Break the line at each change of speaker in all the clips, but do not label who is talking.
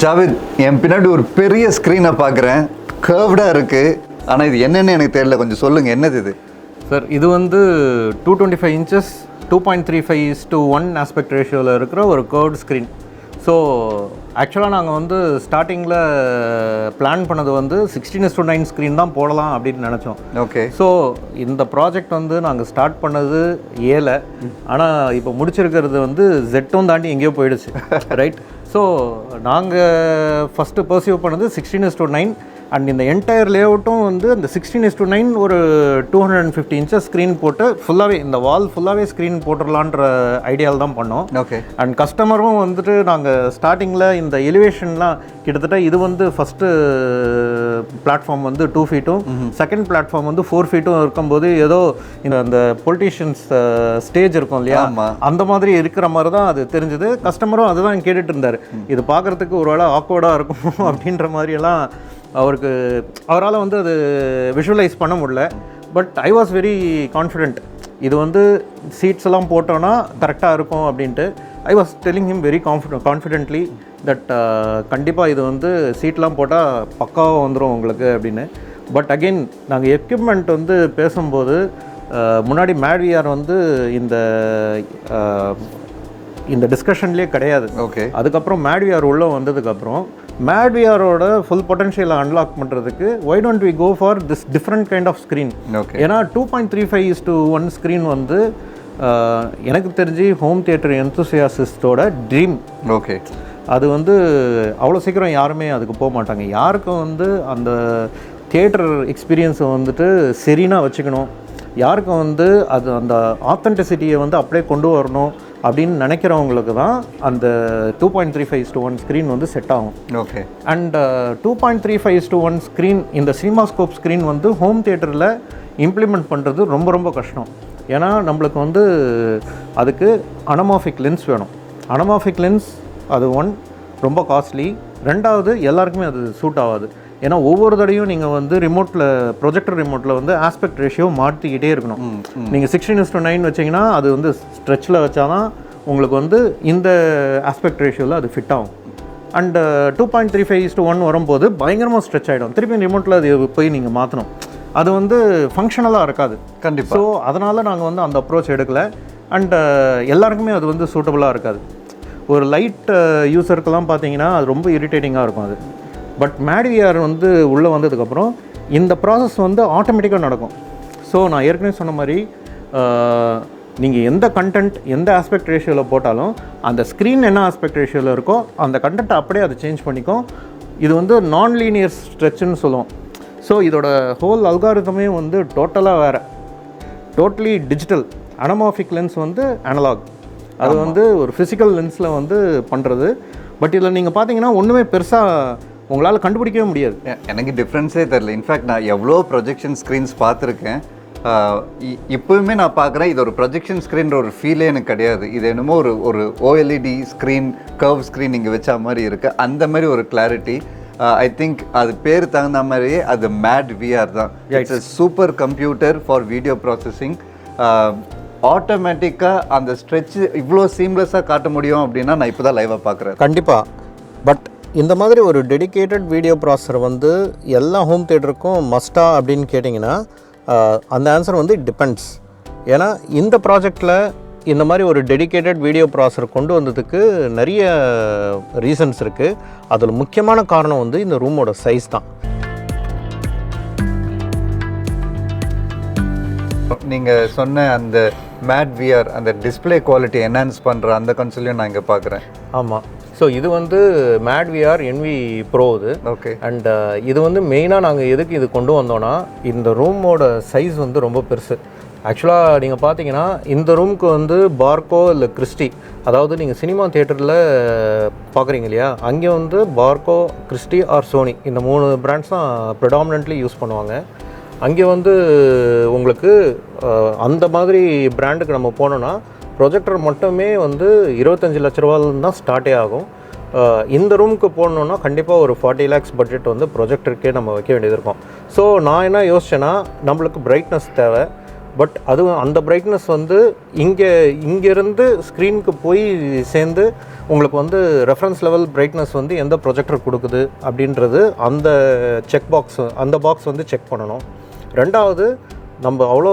ஜாவித், என் பின்னாடி ஒரு பெரிய ஸ்க்ரீனை பார்க்குறேன். கர்வ்டாக இருக்குது. ஆனால் இது என்னென்னு எனக்கு தெரியல. கொஞ்சம் சொல்லுங்கள், என்னது இது?
சார், இது வந்து 225 inches 2.35:1 ஆஸ்பெக்ட் ரேஷியோவில் இருக்கிற ஒரு கர்வ்டு ஸ்க்ரீன். ஸோ ஆக்சுவலாக நாங்கள் வந்து ஸ்டார்டிங்கில் பிளான் பண்ணது வந்து 16:9 ஸ்க்ரீன் தான் போடலாம் அப்படின்னு நினச்சோம்.
ஓகே.
ஸோ இந்த ப்ராஜெக்ட் வந்து நாங்கள் ஸ்டார்ட் பண்ணது 7, ஆனால் இப்போ முடிச்சிருக்கிறது வந்து Z தாண்டி எங்கேயோ போயிடுச்சு. ரைட். ஸோ நாங்கள் ஃபஸ்ட்டு பர்சீவ் பண்ணது 16:9 அண்ட் இந்த என்டையர் லேஅவுட்டும் வந்து அந்த 16:9 ஒரு 250 inches ஸ்க்ரீன் போட்டு ஃபுல்லாகவே இந்த வால் ஃபுல்லாகவே ஸ்க்ரீன் போட்டுடலான்ற ஐடியாவில் தான் பண்ணோம்.
ஓகே.
அண்ட் கஸ்டமரும் வந்துட்டு நாங்கள் ஸ்டார்டிங்கில் இந்த எலிவேஷன்லாம் கிட்டத்தட்ட இது வந்து ஃபஸ்ட்டு பிளாட்ஃபார்ம் வந்து 2 feet, செகண்ட் பிளாட்ஃபார்ம் வந்து 4 feet இருக்கும்போது ஏதோ இந்த பொலிட்டீஷியன்ஸ் ஸ்டேஜ் இருக்கும் இல்லையா, அந்த மாதிரி இருக்கிற மாதிரி தான் அது தெரிஞ்சது. கஸ்டமரும் அதுதான் கேட்டுட்டு இருந்தார். இது பார்க்குறதுக்கு ஒரு வேளை ஆக்வர்டாக இருக்கும் அப்படின்ற மாதிரியெல்லாம் அவரால் வந்து அது விஷுவலைஸ் பண்ண முடியல. But I was very confident. இது வந்து சீட்ஸ் எல்லாம் போட்டோன்னா கரெக்டாக இருக்கும் அப்படின்ட்டு. I was telling him very confidently that கண்டிப்பாக இது வந்து சீட்லாம் போட்டால் பக்காவாக வந்துடும் உங்களுக்கு அப்படின்னு. பட் அகெயின் நாங்கள் எக்யூப்மெண்ட் வந்து பேசும்போது முன்னாடி MadVR வந்து இந்த டிஸ்கஷன்லேயே கிடையாது.
ஓகே.
அதுக்கப்புறம் MadVR உள்ளே வந்ததுக்கப்புறம் MadVRோட ஃபுல் பொட்டன்ஷியலை அன்லாக் பண்ணுறதுக்கு why don't we go for this different kind of screen?
Okay.
ஏன்னா 2.35:1 ஸ்க்ரீன் வந்து எனக்கு தெரிஞ்சு ஹோம் தியேட்டர் என்தூசியாசிஸ்டோட ட்ரீம்.
ஓகே.
அது வந்து அவ்வளோ சீக்கிரம் யாருமே அதுக்கு போக மாட்டாங்க. யாருக்கும் வந்து அந்த தியேட்டர் எக்ஸ்பீரியன்ஸை வந்துட்டு சரினா வச்சுக்கணும், யாருக்கும் வந்து அது அந்த ஆத்தென்டிசிட்டியை வந்து அப்படியே கொண்டு வரணும் அப்படின்னு நினைக்கிறவங்களுக்கு தான் அந்த 2.35:1 ஸ்க்ரீன் வந்து செட் ஆகும்.
ஓகே.
அண்ட் 2.35:1 ஸ்க்ரீன், இந்த சினிமாஸ்கோப் ஸ்க்ரீன் வந்து ஹோம் தியேட்டரில் இம்ப்ளிமெண்ட் பண்ணுறது ரொம்ப ரொம்ப கஷ்டம். ஏன்னா நம்மளுக்கு வந்து அதுக்கு அனமாஃபிக் லென்ஸ் வேணும். அனமாஃபிக் லென்ஸ் அது ரொம்ப காஸ்ட்லி. ரெண்டாவது எல்லாருக்குமே அது சூட் ஆகாது. ஏன்னா ஒவ்வொரு தடையும் நீங்கள் வந்து ரிமோட்டில் ப்ரொஜெக்டர் ரிமோட்டில் வந்து ஆஸ்பெக்ட் ரேஷியோ மாற்றிக்கிட்டே இருக்கணும். நீங்கள் 16:9 வச்சிங்கன்னா அது வந்து ஸ்ட்ரெச்சில் வச்சா தான் உங்களுக்கு வந்து இந்த ஆஸ்பெக்ட் ரேஷியோவில் அது ஃபிட் ஆகும். அண்ட் 2.35:1 வரும்போது பயங்கரமாக ஸ்ட்ரெச் ஆகிடும். திருப்பி ரிமோட்டில் அது போய் நீங்கள் மாற்றணும். அது வந்து ஃபங்க்ஷனலாக இருக்காது. கண்டிப்பாக. ஸோ அதனால் நாங்கள் வந்து அந்த அப்ரோச் எடுக்கலை. அண்ட் எல்லாருக்குமே அது வந்து சூட்டபுளாக இருக்காது. ஒரு லைட் யூஸருக்கெல்லாம் பார்த்தீங்கன்னா அது ரொம்ப இரிட்டேட்டிங்காக இருக்கும் அது. பட் MadVR வந்து உள்ளே வந்ததுக்கப்புறம் இந்த ப்ராசஸ் வந்து ஆட்டோமேட்டிக்காக நடக்கும். ஸோ நான் ஏற்கனவே சொன்ன மாதிரி நீங்கள் எந்த கண்டென்ட் எந்த ஆஸ்பெக்ட் ரேஷியோவில் போட்டாலும் அந்த ஸ்க்ரீன் என்ன ஆஸ்பெக்ட் ரேஷியோவில் இருக்கோ அந்த கண்டென்ட்டை அப்படியே அதை சேஞ்ச் பண்ணிக்கும். இது வந்து நான் லீனியர் ஸ்ட்ரெச்சுன்னு சொல்லுவோம். ஸோ இதோட ஹோல் அல்காரிதமே வந்து டோட்டலாக வேறு, டோட்டலி டிஜிட்டல். அனமாஃபிக் லென்ஸ் வந்து அனலாக், அது வந்து ஒரு ஃபிசிக்கல் லென்ஸில் வந்து பண்ணுறது. பட் இதில் நீங்கள் பார்த்தீங்கன்னா ஒன்றுமே பெருசாக உங்களால் கண்டுபிடிக்கவே முடியாது.
எனக்கு டிஃப்ரென்ஸே தெரில. இன்ஃபேக்ட் நான் எவ்வளோ ப்ரொஜெக்ஷன் ஸ்க்ரீன்ஸ் பார்த்துருக்கேன். இப்போவுமே நான் பார்க்குறேன் இது ஒரு ப்ரொஜெக்ஷன் ஸ்க்ரீன்ற ஒரு ஃபீலே எனக்கு கிடையாது. இது என்னமோ ஒரு OLED ஸ்க்ரீன், கர்வ் ஸ்க்ரீன் இங்கே வச்ச மாதிரி இருக்குது. அந்த மாதிரி ஒரு கிளாரிட்டி. ஐ திங்க் அது பேர் தகுந்த மாதிரியே அது MadVR தான். It's a super computer for video processing. ஆட்டோமேட்டிக்காக அந்த ஸ்ட்ரெச் இவ்வளோ சீம்லெஸ்ஸாக காட்ட முடியும் அப்படின்னா நான் இப்போ தான் லைவாக பார்க்குறேன்.
கண்டிப்பாக. பட் இந்த மாதிரி ஒரு டெடிக்கேட்டட் வீடியோ ப்ராசஸர் வந்து எல்லா ஹோம் தியேட்டருக்கும் மஸ்டா அப்படின்னு கேட்டிங்கன்னா அந்த ஆன்சர் வந்து இட் டிபெண்ட்ஸ். ஏன்னா இந்த ப்ராஜெக்டில் இந்த மாதிரி ஒரு டெடிக்கேட்டட் வீடியோ ப்ராசஸர் கொண்டு வந்ததுக்கு நிறைய ரீசன்ஸ் இருக்குது. அதில் முக்கியமான காரணம் வந்து இந்த ரூமோட சைஸ் தான்.
நீங்கள் சொன்ன அந்த MadVR அந்த டிஸ்பிளே குவாலிட்டி என்ஹான்ஸ் பண்ணுற அந்த கன்சோலையும் நான் இங்கே பார்க்குறேன்.
ஆமாம். ஸோ இது வந்து MadVR Envy Pro இது.
ஓகே.
அண்ட் இது வந்து மெயினாக நாங்கள் எதுக்கு இது கொண்டு வந்தோன்னா, இந்த ரூமோட சைஸ் வந்து ரொம்ப பெருசு. ஆக்சுவலாக நீங்கள் பார்த்தீங்கன்னா இந்த ரூமுக்கு வந்து பார்க்கோ இல்லை கிறிஸ்டி, அதாவது நீங்கள் சினிமா தியேட்டரில் பார்க்குறீங்க இல்லையா, அங்கே வந்து பார்க்கோ, கிறிஸ்டி ஆர் சோனி இந்த 3 பிராண்ட்ஸ் தான் ப்ரிடாமினென்ட்லி யூஸ் பண்ணுவாங்க. அங்கே வந்து உங்களுக்கு அந்த மாதிரி பிராண்டுக்கு நம்ம போனோன்னா ப்ரொஜெக்டர் மட்டுமே வந்து 25 லட்ச ரூபாயிலிருந்து தான் ஸ்டார்ட்டே ஆகும். இந்த ரூமுக்கு போடணுன்னா கண்டிப்பாக ஒரு 40 lakhs பட்ஜெட் வந்து ப்ரொஜெக்டருக்கே நம்ம வைக்க வேண்டியது இருக்கும். ஸோ நான் என்ன யோசிச்சேன்னா, நம்மளுக்கு பிரைட்னஸ் தேவை, பட் அது அந்த பிரைட்னஸ் வந்து இங்கேருந்து ஸ்க்ரீனுக்கு போய் சேர்ந்து உங்களுக்கு வந்து ரெஃபரன்ஸ் லெவல் பிரைட்னஸ் வந்து எந்த ப்ரொஜெக்டர் கொடுக்குது அப்படின்றது அந்த அந்த பாக்ஸ் வந்து செக் பண்ணணும். ரெண்டாவது, நம்ம அவ்வளோ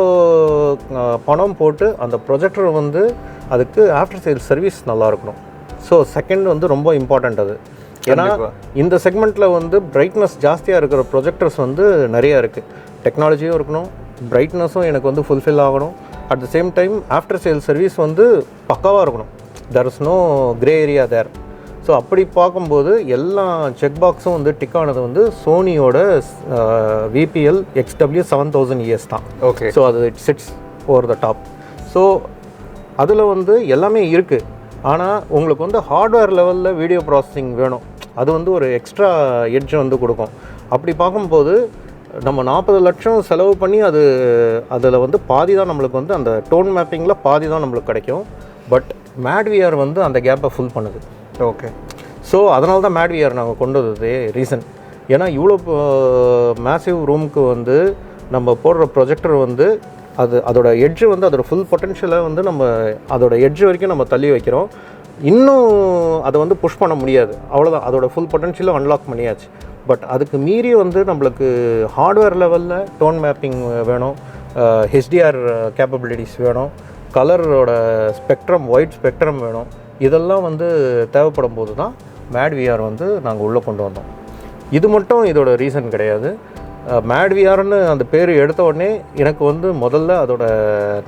பணம் போட்டு அந்த ப்ரொஜெக்டர் வந்து அதுக்கு ஆஃப்டர் சேல்ஸ் சர்வீஸ் நல்லா இருக்கணும். ஸோ செகண்ட் வந்து ரொம்ப இம்பார்ட்டண்ட் அது. ஏன்னா இந்த செக்மெண்ட்டில் வந்து பிரைட்னஸ் ஜாஸ்தியாக இருக்கிற ப்ரொஜெக்டர்ஸ் வந்து நிறையா இருக்குது. டெக்னாலஜியும் இருக்கணும், பிரைட்னஸும் எனக்கு வந்து ஃபுல்ஃபில் ஆகணும். At the same time after sale service வந்து பக்காவாக இருக்கணும். There is no grey area there. So அப்படி பார்க்கும்போது எல்லா செக் பாக்ஸும் வந்து டிக் ஆனது வந்து சோனியோட VPL-XW7000ES தான்.
ஓகே.
ஸோ அது it chits over the top. So அதில் வந்து எல்லாமே இருக்குது. ஆனால் உங்களுக்கு வந்து ஹார்ட்வேர் லெவலில் வீடியோ ப்ராசஸிங் வேணும். அது வந்து ஒரு எக்ஸ்ட்ரா எட்ஜ் வந்து கொடுக்கும். அப்படி பார்க்கும்போது நம்ம 40 லட்சம் செலவு பண்ணி அதில் வந்து பாதி தான் நம்மளுக்கு வந்து அந்த டோன் மேப்பிங்கில் பாதி தான் நம்மளுக்கு கிடைக்கும். பட் MadVR வந்து அந்த கேப்பை ஃபுல் பண்ணுது.
ஓகே.
ஸோ அதனால தான் MadVR நாங்கள் கொண்டு வந்ததே ரீசன். ஏன்னா இவ்வளோ மேசிவ் ரூமுக்கு வந்து நம்ம போடுற ப்ரொஜெக்டர் வந்து அதோட எட்ஜு வந்து அதோட ஃபுல் பொட்டென்ஷியலை வந்து நம்ம அதோட எட்ஜ் வரைக்கும் நம்ம தள்ளி வைக்கிறோம். இன்னும் அதை வந்து புஷ் பண்ண முடியாது, அவ்வளோதான். அதோட ஃபுல் பொட்டென்ஷியலும் அன்லாக் பண்ணியாச்சு. பட் அதுக்கு மீறி வந்து நம்மளுக்கு ஹார்ட்வேர் லெவலில் டோன் மேப்பிங் வேணும், HDR கேப்பபிலிட்டிஸ் வேணும், கலரோட ஸ்பெக்ட்ரம், ஒயிட் ஸ்பெக்ட்ரம் வேணும். இதெல்லாம் வந்து தேவைப்படும் போது தான் MadVR வந்து நாங்கள் உள்ளே கொண்டு வந்தோம். இது மட்டும் இதோட ரீசன் கிடையாது. MadVRன்னு அந்த பேர் எடுத்த உடனே எனக்கு வந்து முதல்ல அதோட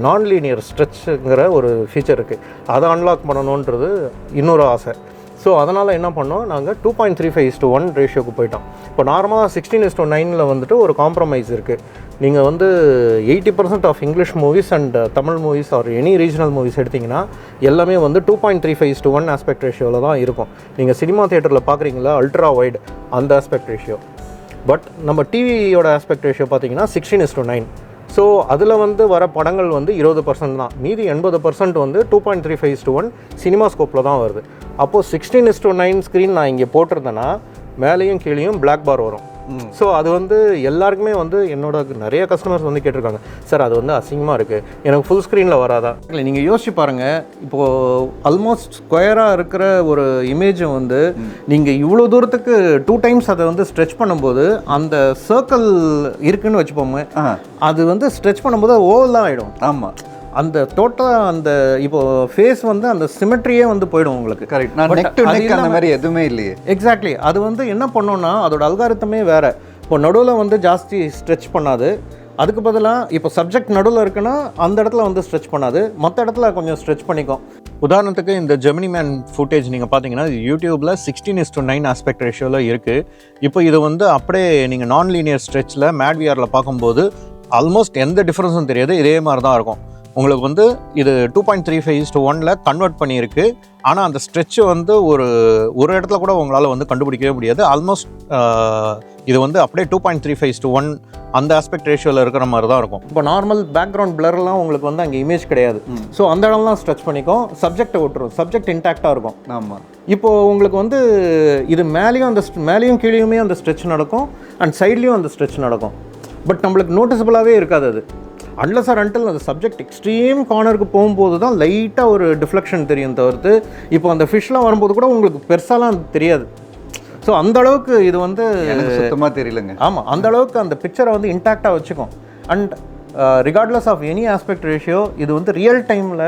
நான் லீனியர் ஸ்ட்ரெச்சுங்கிற ஒரு ஃபீச்சர் இருக்குது, அதை அன்லாக் பண்ணணுன்றது இன்னொரு ஆசை. ஸோ அதனால் என்ன பண்ணோம், நாங்கள் 2.35:1 ரேஷியோக்கு போயிட்டோம். இப்போ நார்மலாக 16:9 வந்துட்டு ஒரு காம்ப்ரமைஸ் இருக்குது. நீங்கள் வந்து 80% of English movies and Tamil movies or any regional movies எடுத்திங்கன்னா எல்லாமே வந்து 2.35:1 ஆஸ்பெக்ட் ரேஷியோவில் தான் இருக்கும். நீங்கள் சினிமா தியேட்டரில் பார்க்குறீங்களா, அல்ட்ரா வைட் அந்த ஆஸ்பெக்ட் ரேஷியோ. பட் நம்ம டிவியோட ஆஸ்பெக்ட் ரேஷியோ பார்த்தீங்கன்னா 16:9. ஸோ அதில் வந்து வர படங்கள் வந்து 20% தான். மீதி 80% வந்து 2.35:1 சினிமா ஸ்கோப்பில் தான் வருது. அப்போது 16:9 ஸ்க்ரீன் நான் இங்கே போட்டிருந்தேன்னா மேலேயும் கீழேயும் பிளாக் பார் வரும். ஸோ அது வந்து எல்லாருக்குமே வந்து என்னோட நிறைய கஸ்டமர்ஸ் வந்து கேட்டிருக்காங்க, சார் அது வந்து அசிங்கமாக இருக்குது, எனக்கு ஃபுல் ஸ்க்ரீனில் வராதா? இல்லை, நீங்கள் யோசிச்சு பாருங்கள். இப்போது ஆல்மோஸ்ட் ஸ்கொயராக இருக்கிற ஒரு இமேஜை வந்து நீங்கள் இவ்வளோ தூரத்துக்கு 2 டைம்ஸ் அதை வந்து ஸ்ட்ரெச் பண்ணும்போது அந்த சர்க்கிள் இருக்குன்னு வச்சுப்போமே, அது வந்து ஸ்ட்ரெச் பண்ணும்போது ஓவலாக ஆகிடும்.
ஆமாம்,
அந்த டோட்டலாக அந்த இப்போ ஃபேஸ் வந்து அந்த சிமெட்ரியே வந்து போயிடும் உங்களுக்கு.
கரெக்ட். நான் நெக் டு நெக் அந்த மாதிரி எதுவுமே இல்லையே.
எக்ஸாக்ட்லி. அது வந்து என்ன பண்ணோன்னா அதோட அல்காரிதமே வேறு. இப்போ நடுவில் வந்து ஜாஸ்தி ஸ்ட்ரெச் பண்ணாது, அதுக்கு பதிலாக இப்போ சப்ஜெக்ட் நடுவில் இருக்குன்னா அந்த இடத்துல வந்து ஸ்ட்ரெச் பண்ணாது, மற்ற இடத்துல கொஞ்சம் ஸ்ட்ரெச் பண்ணிக்கும். உதாரணத்துக்கு இந்த ஜெமினி மேன் ஃபுட்டேஜ் நீங்கள் பார்த்தீங்கன்னா யூடியூப்பில் 16:9 ஆஸ்பெக்ட் ரேஷியோவில் இருக்குது. இப்போ இது வந்து அப்படியே நீங்கள் நான் லீனியர் ஸ்ட்ரெச்சில் MadVRல பார்க்கும்போது ஆல்மோஸ்ட் எந்த டிஃப்ரென்ஸும் தெரியாது, இதே மாதிரி தான் இருக்கும். உங்களுக்கு வந்து இது 2.35:1 கன்வெர்ட் பண்ணியிருக்கு. ஆனால் அந்த ஸ்ட்ரெச்சு வந்து ஒரு இடத்துல கூட உங்களால் வந்து கண்டுபிடிக்கவே முடியாது. ஆல்மோஸ்ட் இது வந்து அப்படியே 2.35:1 அந்த ஆஸ்பெக்ட் ரேஷியோவில் இருக்கிற மாதிரி தான் இருக்கும். இப்போ நார்மல் பேக்ரவுண்ட் பிளர்லாம் உங்களுக்கு வந்து அங்கே இமேஜ் கிடையாது. ஸோ அந்த இடம்லாம் ஸ்ட்ரெச் பண்ணிக்கும், சப்ஜெக்டை விட்டுரும், சப்ஜெக்ட் இன்டாக்டாக இருக்கும்.
ஆமாம்.
இப்போது உங்களுக்கு வந்து இது மேலேயும் கீழேயுமே அந்த ஸ்ட்ரெச் நடக்கும், அண்ட் சைட்லேயும் அந்த ஸ்ட்ரெச் நடக்கும். பட் நம்மளுக்கு நோட்டிசபிளாகவே இருக்காது அது. அன்லஸ் ஆர் அன்டில் அந்த சப்ஜெக்ட் எக்ஸ்ட்ரீம் கார்னருக்கு போகும்போது தான் லைட்டாக ஒரு டிஃப்ளெக்ஷன் தெரியும் தவிர்த்து இப்போ அந்த ஃபிஷ்லாம் வரும்போது கூட உங்களுக்கு பெருசாலாம் தெரியாது. ஸோ அந்த அளவுக்கு இது வந்து
எனக்கு சுத்தமாக தெரியலங்க.
ஆமாம், அந்த அளவுக்கு அந்த பிக்சரை வந்து இன்டாக்டாக வச்சுக்கும். And regardless of any aspect ratio இது வந்து ரியல் டைமில்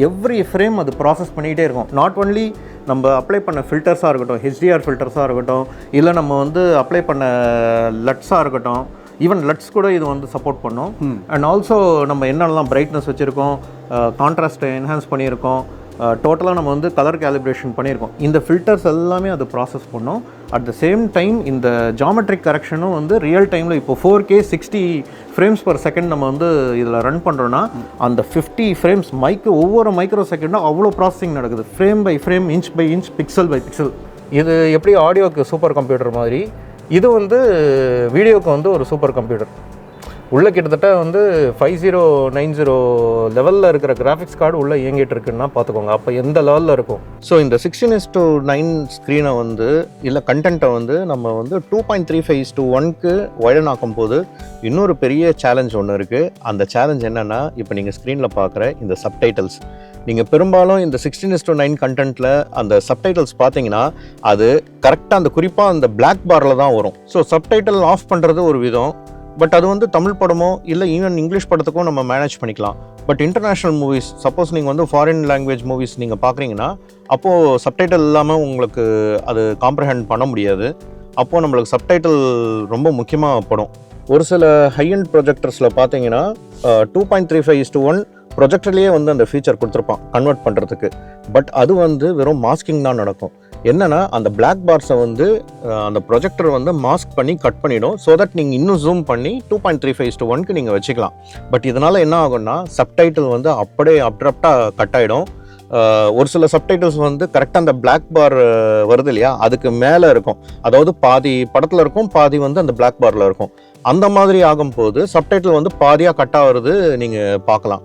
எவ்ரி ஃப்ரேம் அது ப்ராசஸ் பண்ணிகிட்டே இருக்கும். நாட் ஒன்லி நம்ம அப்ளை பண்ண ஃபில்டர்ஸாக இருக்கட்டும், HDR ஃபில்டர்ஸாக இருக்கட்டும், இல்லை நம்ம வந்து அப்ளை பண்ண லட்ஸாக இருக்கட்டும், ஈவன் லட்ஸ் கூட இது வந்து சப்போர்ட் பண்ணும். அண்ட் ஆல்சோ நம்ம என்னெல்லாம் பிரைட்னஸ் வச்சுருக்கோம், கான்ட்ராஸ்ட்டை என்ஹான்ஸ் பண்ணியிருக்கோம், டோட்டலாக நம்ம வந்து கலர் கேலிப்ரேஷன் பண்ணியிருக்கோம். இந்த ஃபில்டர்ஸ் எல்லாமே அது ப்ராசஸ் பண்ணோம். அட் த சேம் டைம் இந்த ஜாமெட்ரிக் கரெக்ஷனும் வந்து ரியல் டைமில் இப்போ 4K 60 ஃப்ரேம்ஸ் பர் செகண்ட் நம்ம வந்து இதில் ரன் பண்ணுறோன்னா அந்த 50 ஃப்ரேம்ஸ் ஒவ்வொரு மைக்ரோ செகண்டும் அவ்வளோ ப்ராசஸிங் நடக்குது, frame by frame, inch by inch, pixel by pixel. இது எப்படி ஆடியோக்கு சூப்பர் கம்ப்யூட்டர் மாதிரி இது வந்து வீடியோக்கு வந்து ஒரு சூப்பர் கம்ப்யூட்டர். உள்ளே கிட்டத்தட்ட வந்து 5090 லெவலில் இருக்கிற கிராஃபிக்ஸ் கார்டு உள்ளே இயங்கிட்டு இருக்குன்னா பார்த்துக்கோங்க, அப்போ எந்த லெவலில் இருக்கும். ஸோ இந்த 16:9 ஸ்க்ரீனை வந்து இல்லை கண்டென்ட்டை வந்து நம்ம வந்து 2.35:1க்கு வைடன் ஆக்கும் போது இன்னொரு பெரிய சேலஞ்ச் ஒன்று இருக்குது. அந்த சேலஞ்ச் என்னென்னா, இப்போ நீங்கள் ஸ்க்ரீனில் பார்க்குற இந்த சப்டைட்டில்ஸ், நீங்கள் பெரும்பாலும் இந்த 16:9 கண்டென்ட்டில் அந்த சப்டைட்டில்ஸ் பார்த்தீங்கன்னா அது கரெக்டாக அந்த குறிப்பாக அந்த பிளாக் பாரில் தான் வரும். ஸோ சப்டைட்டில் ஆஃப் பண்ணுறது ஒரு விதம், பட் அது வந்து தமிழ் படமோ இல்லை ஈவன் இங்கிலீஷ் படத்துக்கும் நம்ம மேனேஜ் பண்ணிக்கலாம். பட் இன்டர்நேஷ்னல் மூவிஸ், சப்போஸ் நீங்கள் வந்து ஃபாரின் லாங்குவேஜ் மூவிஸ் நீங்கள் பார்க்குறீங்கன்னா அப்போது சப்டைட்டில் இல்லாமல் உங்களுக்கு அது காம்ப்ரஹெண்ட் பண்ண முடியாது. அப்போது நம்மளுக்கு சப்டைட்டில் ரொம்ப முக்கியமாக படும். ஒரு சில ஹை-எண்ட் ப்ரொஜெக்டர்ஸில் பார்த்தீங்கன்னா 2.35:1 ப்ரொஜெக்டர்லேயே வந்து அந்த ஃபீச்சர் கொடுத்துருப்பான் கன்வெர்ட் பண்ணுறதுக்கு. பட் அது வந்து வெறும் மாஸ்கிங் தான் நடக்கும். என்னென்னா அந்த பிளாக் பார்ஸை வந்து அந்த ப்ரொஜெக்டர் வந்து மாஸ்க் பண்ணி கட் பண்ணிடும். ஸோ தட் நீங்கள் இன்னும் ஜூம் பண்ணி 2.35:1க்கு நீங்கள் வச்சுக்கலாம். பட் இதனால் என்ன ஆகும்னா சப்டைட்டில் வந்து அப்படியே அப்ரப்டாக கட் ஆகிடும். ஒரு சில சப்டைட்டில்ஸ் வந்து கரெக்டாக அந்த பிளாக் பார் வருது இல்லையா, அதுக்கு மேலே இருக்கும். அதாவது பாதி படத்தில் இருக்கும், பாதி வந்து அந்த பிளாக் பாரில் இருக்கும். அந்த மாதிரி ஆகும்போது சப்டைட்டில் வந்து பாதியாக கட் ஆகிறது நீங்கள் பார்க்கலாம்.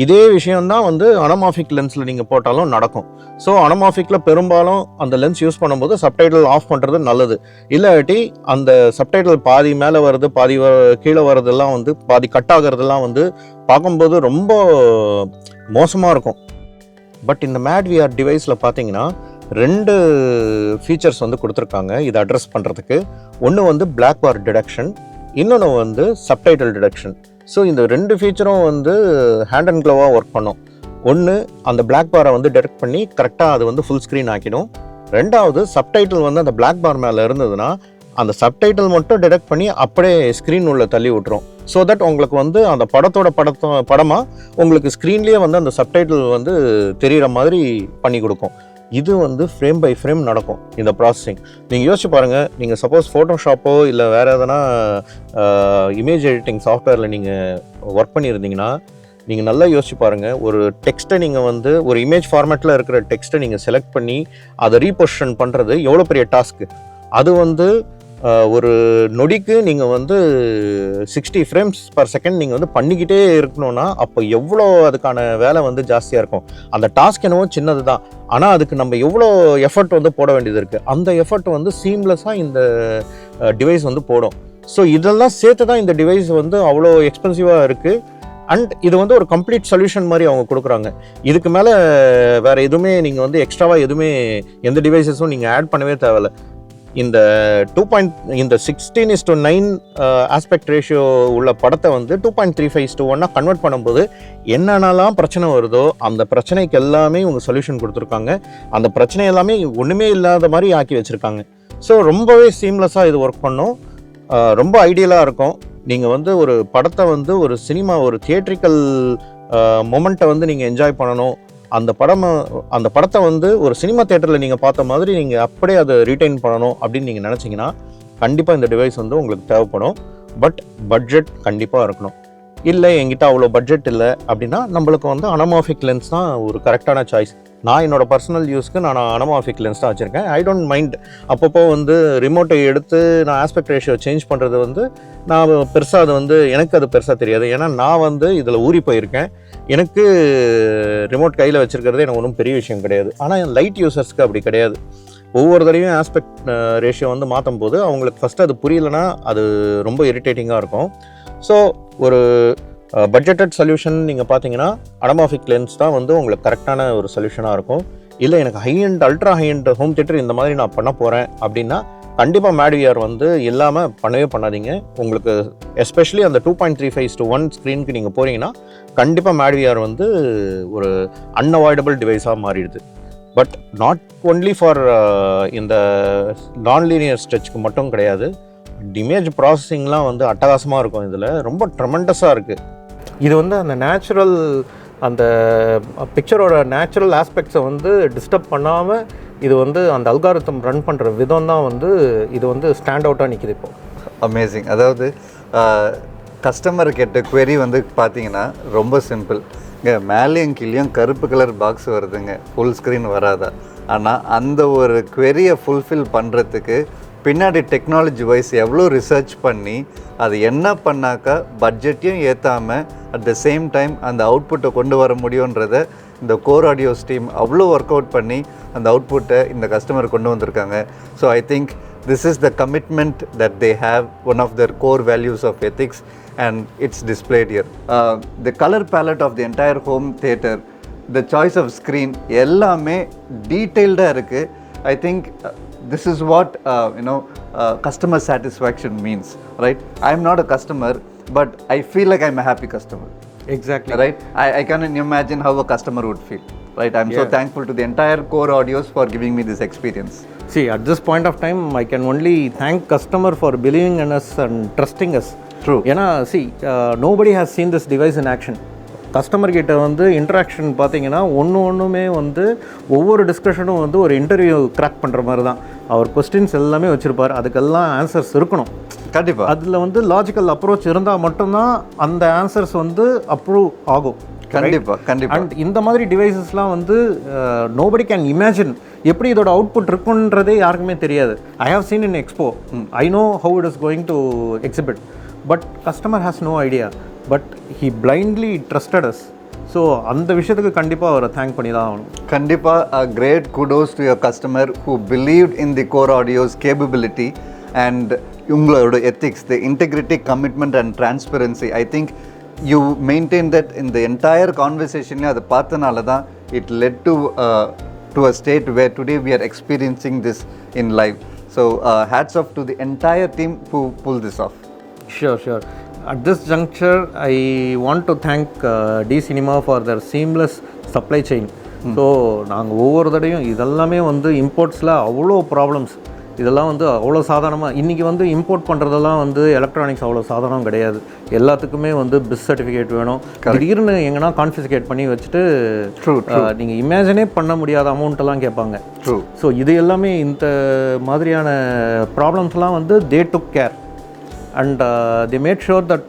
இதே விஷயம்தான் வந்து அனமாஃபிக் லென்ஸில் நீங்கள் போட்டாலும் நடக்கும். ஸோ அனமாஃபிக்கில் பெரும்பாலும் அந்த லென்ஸ் யூஸ் பண்ணும்போது சப்டைட்டில் ஆஃப் பண்ணுறது நல்லது. இல்லாட்டி அந்த சப்டைட்டில் பாதி மேலே வருது, பாதி கீழே வர்றதெல்லாம் வந்து பாதி கட் ஆகிறதெல்லாம் வந்து பார்க்கும்போது ரொம்ப மோசமாக இருக்கும். பட் இந்த MadVR டிவைஸில் பார்த்தீங்கன்னா 2 ஃபீச்சர்ஸ் வந்து கொடுத்துருக்காங்க இதை அட்ரஸ் பண்ணுறதுக்கு. ஒன்று வந்து பிளாக் பார் டிடெக்ஷன், இன்னொன்று வந்து சப்டைட்டில் டிடெக்ஷன். ஸோ இந்த 2 ஃபீச்சரும் வந்து ஹேண்ட் அண்ட் க்ளோவாக ஒர்க் பண்ணும். ஒன்று அந்த பிளாக் பாரை வந்து டிடெக்ட் பண்ணி கரெக்டாக அது வந்து ஃபுல் ஸ்க்ரீன் ஆக்கிடும். ரெண்டாவது சப்டைட்டில் வந்து அந்த பிளாக் பார் மேலே இருந்ததுன்னா அந்த சப்டைட்டில் மட்டும் டிடெக்ட் பண்ணி அப்படியே ஸ்க்ரீன் உள்ள தள்ளி விட்டுரும். ஸோ தட் உங்களுக்கு வந்து அந்த படமாக உங்களுக்கு ஸ்க்ரீன்லேயே வந்து அந்த சப்டைட்டில் வந்து தெரிகிற மாதிரி பண்ணி கொடுக்கும். இது வந்து ஃப்ரேம் பை ஃப்ரேம் நடக்கும் இந்த ப்ராசஸிங். நீங்கள் யோசிச்சு பாருங்கள், நீங்கள் சப்போஸ் ஃபோட்டோஷாப்போ இல்லை வேறு எதனா இமேஜ் எடிட்டிங் சாஃப்ட்வேரில் நீங்கள் ஒர்க் பண்ணியிருந்தீங்கன்னா நீங்கள் நல்லா யோசிச்சு பாருங்கள். ஒரு டெக்ஸ்ட்டை நீங்கள் வந்து ஒரு இமேஜ் ஃபார்மேட்டில் இருக்கிற டெக்ஸ்ட்டை நீங்கள் செலக்ட் பண்ணி அதை ரீபொசிஷன் பண்ணுறது எவ்வளோ பெரிய டாஸ்க்கு. அது வந்து ஒரு நொடிக்கு நீங்கள் வந்து 60 ஃப்ரேம்ஸ் பர் செகண்ட் நீங்கள் வந்து பண்ணிக்கிட்டே இருக்கணும்னா அப்போ எவ்வளோ அதுக்கான வேலை வந்து ஜாஸ்தியாக இருக்கும். அந்த டாஸ்க் என்னவோ சின்னது தான், ஆனால் அதுக்கு நம்ம எவ்வளோ எஃபர்ட் வந்து போட வேண்டியது இருக்குது. அந்த எஃபர்ட் வந்து சீம்லெஸ்ஸாக இந்த டிவைஸ் வந்து போடும். ஸோ இதெல்லாம் சேர்த்து தான் இந்த டிவைஸ் வந்து அவ்வளோ எக்ஸ்பென்சிவாக இருக்குது. அண்ட் இது வந்து ஒரு கம்ப்ளீட் சொல்யூஷன் மாதிரி அவங்க கொடுக்குறாங்க. இதுக்கு மேலே வேறு எதுவுமே நீங்கள் வந்து எக்ஸ்ட்ராவாக எதுவுமே எந்த டிவைஸஸும் நீங்கள் ஆட் பண்ணவே தேவையில்லை. இந்த 16:9 ஆஸ்பெக்ட் ரேஷியோ உள்ள படத்தை வந்து 2.35:1 கன்வெர்ட் பண்ணும்போது என்னென்னலாம் பிரச்சனை வருதோ அந்த பிரச்சனைக்கு எல்லாமே இவங்க சொல்யூஷன் கொடுத்துருக்காங்க. அந்த பிரச்சனை எல்லாமே ஒன்றுமே இல்லாத மாதிரி ஆக்கி வச்சுருக்காங்க. ஸோ ரொம்பவே சீம்லெஸ்ஸாக இது ஒர்க் பண்ணும், ரொம்ப ஐடியலாக இருக்கும். நீங்கள் வந்து ஒரு படத்தை வந்து ஒரு சினிமா ஒரு தியேட்ரிக்கல் மொமெண்ட்டை வந்து நீங்கள் என்ஜாய் பண்ணணும், அந்த படத்தை வந்து ஒரு சினிமா தியேட்டரில் நீங்கள் பார்த்த மாதிரி நீங்கள் அப்படியே அதை ரீட்டைன் பண்ணணும் அப்படின்னு நீங்கள் நினச்சிங்கன்னா கண்டிப்பாக இந்த டிவைஸ் வந்து உங்களுக்கு தேவைப்படும். பட் பட்ஜெட் கண்டிப்பாக இருக்கணும். இல்லை என்கிட்ட அவ்வளோ பட்ஜெட் இல்லை அப்படின்னா நம்மளுக்கு வந்து அனமாஃபிக் லென்ஸ் தான் ஒரு கரெக்டான சாய்ஸ். நான் என்னோடய பர்சனல் யூஸ்க்கு நான் அனமாஃபிக் லென்ஸ் தான் வச்சுருக்கேன். ஐ டோன்ட் மைண்ட் அப்பப்போ வந்து ரிமோட்டை எடுத்து நான் ஆஸ்பெக்ட் ரேஷியோ சேஞ்ச் பண்ணுறது வந்து நான் பெருசாக அது வந்து எனக்கு அது பெருசாக தெரியாது. ஏன்னா நான் வந்து இதில் ஊறி போயிருக்கேன். எனக்கு ரிமோட் கையில் வச்சுருக்கிறது எனக்கு ஒன்றும் பெரிய விஷயம் கிடையாது. ஆனால் லைட் யூசர்ஸ்க்கு அப்படி கிடையாது. ஒவ்வொரு தடவையும் ஆஸ்பெக்ட் ரேஷியோ வந்து மாற்றும் போது அவங்களுக்கு ஃபஸ்ட்டு அது புரியலைன்னா அது ரொம்ப இரிட்டேட்டிங்காக இருக்கும். ஸோ ஒரு பட்ஜெட்டட் சொல்யூஷன் நீங்கள் பார்த்தீங்கன்னா அனமாஃபிக் லென்ஸ் தான் வந்து உங்களுக்கு கரெக்டான ஒரு சொல்யூஷனாக இருக்கும். இல்லை எனக்கு high-end ultra high-end home theatre இந்த மாதிரி நான் பண்ண போகிறேன் அப்படின்னா கண்டிப்பாக MadVR வந்து இல்லாமல் பண்ணவே பண்ணாதீங்க. உங்களுக்கு எஸ்பெஷலி அந்த 2.35:1 ஸ்க்ரீனுக்கு நீங்கள் போகிறீங்கன்னா கண்டிப்பாக MadVR வந்து ஒரு அன்அவாய்டபிள் டிவைஸாக மாறிடுது. பட் நாட் ஒன்லி ஃபார் இந்த நான்-லீனியர் ஸ்ட்ரெச்சுக்கு மட்டும் கிடையாது. இமேஜ் ப்ராசஸிங்லாம் வந்து அட்டகாசமாக இருக்கும். இதில் ரொம்ப ட்ரெமெண்டஸாக இருக்குது. இது வந்து அந்த நேச்சுரல் அந்த பிக்சரோட நேச்சுரல் ஆஸ்பெக்ட்ஸை வந்து டிஸ்டர்ப் பண்ணாமல் இது வந்து அந்த அல்காரிதம் ரன் பண்ணுற விதம் தான் வந்து இது வந்து ஸ்டாண்ட் அவுட்டாக நிற்கிது இப்போ.
அமேசிங். அதாவது கஸ்டமர் கேட்ட குவெரி வந்து பார்த்தீங்கன்னா ரொம்ப சிம்பிள். இங்கே மேலேயும் கீழேயும் கருப்பு கலர் பாக்ஸ் வருதுங்க, ஃபுல் ஸ்க்ரீன் வராதா? ஆனால் அந்த ஒரு குவெரியை ஃபுல்ஃபில் பண்ணுறதுக்கு பின்னாடி டெக்னாலஜி வைஸ் எவ்வளோ ரிசர்ச் பண்ணி அது என்ன பண்ணாக்கா பட்ஜெட்டையும் ஏற்றாமல் அட் த சேம் டைம் அந்த அவுட்புட்டை கொண்டு வர முடியுன்றதை இந்த கோர் ஆடியோஸ் டீம் அவ்வளோ ஒர்க் அவுட் பண்ணி அந்த அவுட்புட்டை இந்த கஸ்டமர் கொண்டு வந்திருக்காங்க. So I think this is the commitment that they have, one of their core values of ethics, and it's displayed here. The color palette of the entire home theater, the choice of screen, எல்லாமே டீட்டெயில்டாக இருக்குது. I think this is what customer satisfaction means, right? I'm not a customer, but I feel like I'm a happy customer.
Exactly.
Right? I can imagine how a customer would feel, right? I'm so thankful to the entire Core Audios for giving me this experience.
See, at this point of time, I can only thank customer for believing in us and trusting us.
True.
ஏன்னா nobody has seen this device in action. Customer கிட்ட வந்து interaction பார்த்தீங்கன்னா ஒன்றுமே வந்து ஒவ்வொரு டிஸ்கஷனும் வந்து ஒரு interview crack பண்ணுற மாதிரி தான். அவர் கொஸ்டின்ஸ் எல்லாமே வச்சுருப்பார், அதுக்கெல்லாம் ஆன்சர்ஸ் இருக்கணும்.
கண்டிப்பாக
அதில் வந்து லாஜிக்கல் அப்ரோச் இருந்தால் மட்டும்தான் அந்த ஆன்சர்ஸ் வந்து அப்ரூவ் ஆகும்.
கண்டிப்பாக.
அண்ட் இந்த மாதிரி டிவைசஸ்லாம் வந்து நோபடி கேன் இமேஜின் எப்படி இதோட அவுட்புட் இருக்குன்றதே யாருக்குமே தெரியாது. I have seen in expo, I know how it is going to exhibit, but customer has no idea, but he blindly trusted us. So அந்த விஷயத்துக்கு கண்டிப்பாக அவரை தேங்க் பண்ணி தான் ஆகணும்.
கண்டிப்பாக great kudos to your customer who believed in the core audios capability and உங்களோட ethics, the integrity, commitment and transparency. I think you maintain that in the entire conversation. அதை பார்த்தனால தான் it led to a state where today we are experiencing this in live. So hats off to the entire team who pulled this off.
Sure. At this juncture, I want to thank D Cinema for their seamless supply chain. So நாங்கள் ஒவ்வொரு தடையும் இதெல்லாமே வந்து இம்போர்ட்ஸில் அவ்வளோ problems, இதெல்லாம் வந்து அவ்வளோ சாதாரணமாக இன்றைக்கி வந்து இம்போர்ட் பண்ணுறதெல்லாம் வந்து எலக்ட்ரானிக்ஸ் அவ்வளோ சாதாரணம் கிடையாது. எல்லாத்துக்குமே வந்து பிஸ் சர்டிஃபிகேட் வேணும். திடீர்னு எங்கன்னா கான்ஃபிஸ்கேட் பண்ணி வச்சுட்டு நீங்கள் இமேஜினே பண்ண முடியாத அமௌண்ட்டெல்லாம் கேட்பாங்க. ஸோ இது எல்லாமே இந்த மாதிரியான ப்ராப்ளம்ஸ்லாம் வந்து they took care and they made sure that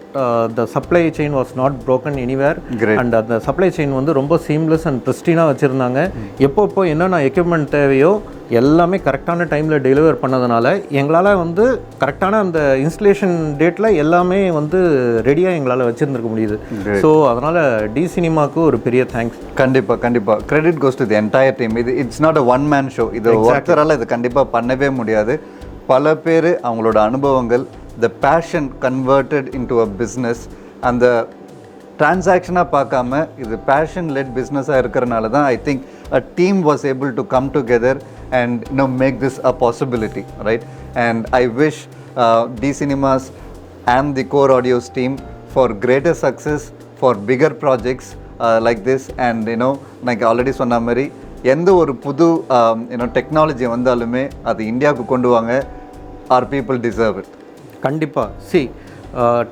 the supply chain was not broken anywhere.
Great.
And the supply chain வந்து ரொம்ப seamless and pristine வச்சுருந்தாங்க. எப்போ என்னென்ன எக்யூப்மெண்ட் தேவையோ எல்லாமே கரெக்டான டைமில் டெலிவர் பண்ணதுனால எங்களால் வந்து கரெக்டான அந்த இன்ஸ்டலேஷன் டேட்டில் எல்லாமே வந்து ரெடியாக எங்களால் வச்சுருந்துருக்க முடியுது. ஸோ அதனால் டி சினிமாவுக்கு ஒரு பெரிய தேங்க்ஸ்.
கண்டிப்பாக credit goes to the entire team. It's not a one man show. இது ஒருத்தரால் இது கண்டிப்பாக பண்ணவே முடியாது. பல பேர் அவங்களோட அனுபவங்கள், the passion converted into a business, and the transaction பார்க்காம இது passion led business இருக்கிறனால தான் I think a team was able to come together and make this a possibility, right? And I wish D Cinemas and the Core Audios team for greater success, for bigger projects like this. And like already சொன்ன மாதிரி எந்த ஒரு புது technology வந்தாலுமே அது இந்தியாவுக்கு கொண்டு வாங்க. Our people deserve it.
கண்டிப்பாக.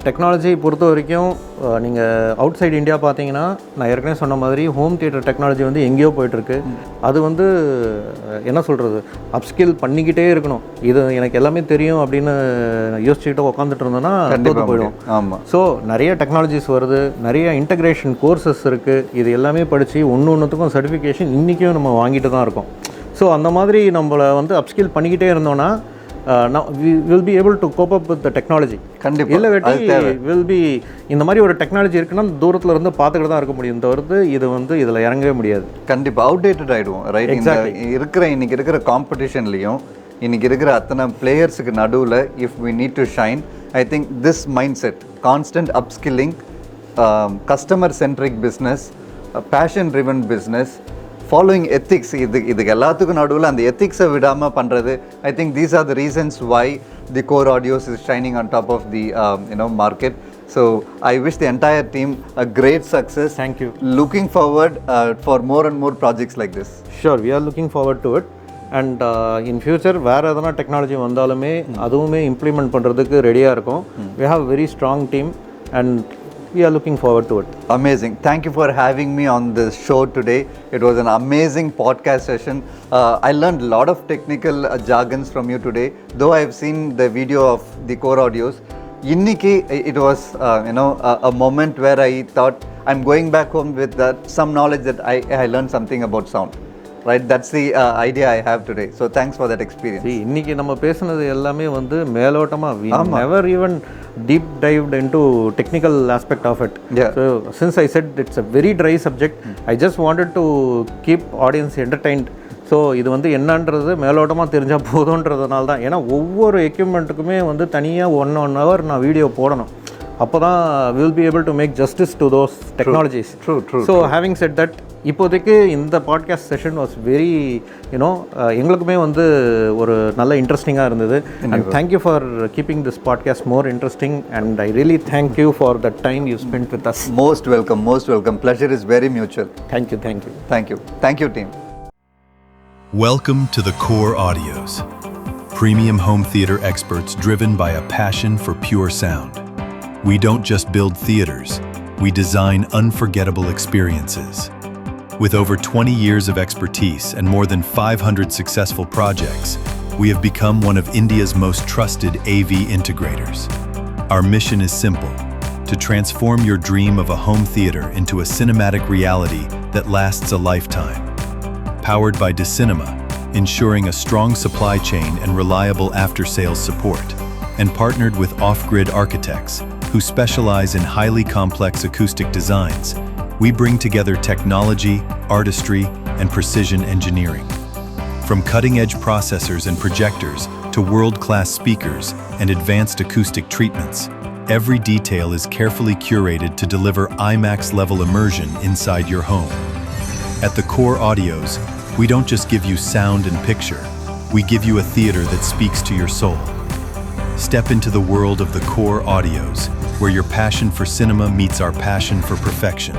டெக்னாலஜி பொறுத்த வரைக்கும் நீங்கள் அவுட் சைடு இந்தியா பார்த்தீங்கன்னா, நான் ஏற்கனவே சொன்ன மாதிரி ஹோம் தியேட்டர் டெக்னாலஜி வந்து எங்கேயோ போயிட்டுருக்கு. அது வந்து என்ன சொல்கிறது, அப்ஸ்கில் பண்ணிக்கிட்டே இருக்கணும். இது எனக்கு எல்லாமே தெரியும் அப்படின்னு யோசிச்சுக்கிட்டு உட்காந்துட்டு இருந்தோன்னா தோற்று போயிடும்.
ஆமாம்.
ஸோ நிறைய டெக்னாலஜிஸ் வருது, நிறைய இன்டகிரேஷன் கோர்சஸ் இருக்குது. இது எல்லாமே படித்து ஒன்றுத்துக்கும் சர்டிஃபிகேஷன் இன்றைக்கும் நம்ம வாங்கிட்டு தான் இருக்கோம். ஸோ அந்த மாதிரி நம்மளை வந்து அப்ஸ்கில் பண்ணிக்கிட்டே இருந்தோன்னா now we will be able to cope up with the technology.
கண்டிப்பா.
இல்ல வேட்டி will be இந்த மாதிரி ஒரு டெக்னாலஜி இருக்குன்னா தூரத்துல இருந்து பார்த்துக்கிட்டு தான் இருக்க முடியும் தவிர்த்து இது வந்து இதில் இறங்கவே முடியாது.
கண்டிப்பா அவுடேட்டட் ஆகிடுவோம், ரைட்? இன்னைக்கு இருக்கிற காம்படிஷன்லையும் இன்னைக்கு இருக்கிற அத்தனை பிளேயர்ஸுக்கு நடுவில் if we need to shine, I think this mind set, constant upskilling, customer centric business, passion driven business, following ethics, இதுக்கு எல்லாத்துக்கும் நடுவில் அந்த எத்திக்ஸை விடாமல் பண்ணுறது. I think these are the reasons why the core audios is shining on top of the market. So I wish the entire team a great success.
Thank you.
Looking forward for more and more projects like this.
Sure, we are looking forward to it. And in future வேறு எதனா technology வந்தாலுமே அதுவுமே implement பண்ணுறதுக்கு ரெடியாக இருக்கும். We have a very strong team and we are looking forward to it.
Amazing. Thank you for having me on this show today. It was an amazing podcast session. I learned a lot of technical jargons from you today. Though I have seen the video of the Core Audios, inniki it was a moment where I thought I'm going back home with some knowledge that I learned something about sound. right? That's the idea I have today. So thanks for that experience.
See, இன்னைக்கு நம்ம பேசுனது எல்லாமே வந்து மேலோட்டமா we never even deep dived into technical aspect of it.
Yeah.
So since I said it's a very dry subject, I just wanted to keep audience entertained. So இது வந்து என்னன்றது மேலோட்டமாக தெரிஞ்சால் போதுன்றதுனால தான். ஏன்னா ஒவ்வொரு எக்யூப்மெண்ட்டுக்குமே வந்து தனியாக 1 hour நான் வீடியோ போடணும். அப்போ தான் will be able to make justice to those technologies. So having set that, இப்போதைக்கு இந்த podcast session was very you know எங்களுக்குமே வந்து ஒரு நல்ல இன்ட்ரெஸ்டிங்காக இருந்தது. And thank you for keeping this podcast more interesting and I really thank you for the time you spend with us.
Most welcome, most welcome. Pleasure is very mutual.
Thank you.
Thank you team.
Welcome to the Core Audios, premium home theater experts driven by a passion for pure sound. We don't just build theaters, we design unforgettable experiences. With over 20 years of expertise and more than 500 successful projects, we have become one of India's most trusted AV integrators. Our mission is simple: to transform your dream of a home theater into a cinematic reality that lasts a lifetime. Powered by DeCinema, ensuring a strong supply chain and reliable after-sales support, and partnered with off-grid architects who specialize in highly complex acoustic designs, we bring together technology, artistry, and precision engineering. From cutting-edge processors and projectors to world-class speakers and advanced acoustic treatments, every detail is carefully curated to deliver IMAX-level immersion inside your home. At the Core Audios, we don't just give you sound and picture, we give you a theater that speaks to your soul. Step into the world of the Core Audios, where your passion for cinema meets our passion for perfection.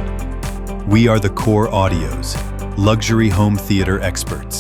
We are the Core Audios, luxury home theater experts.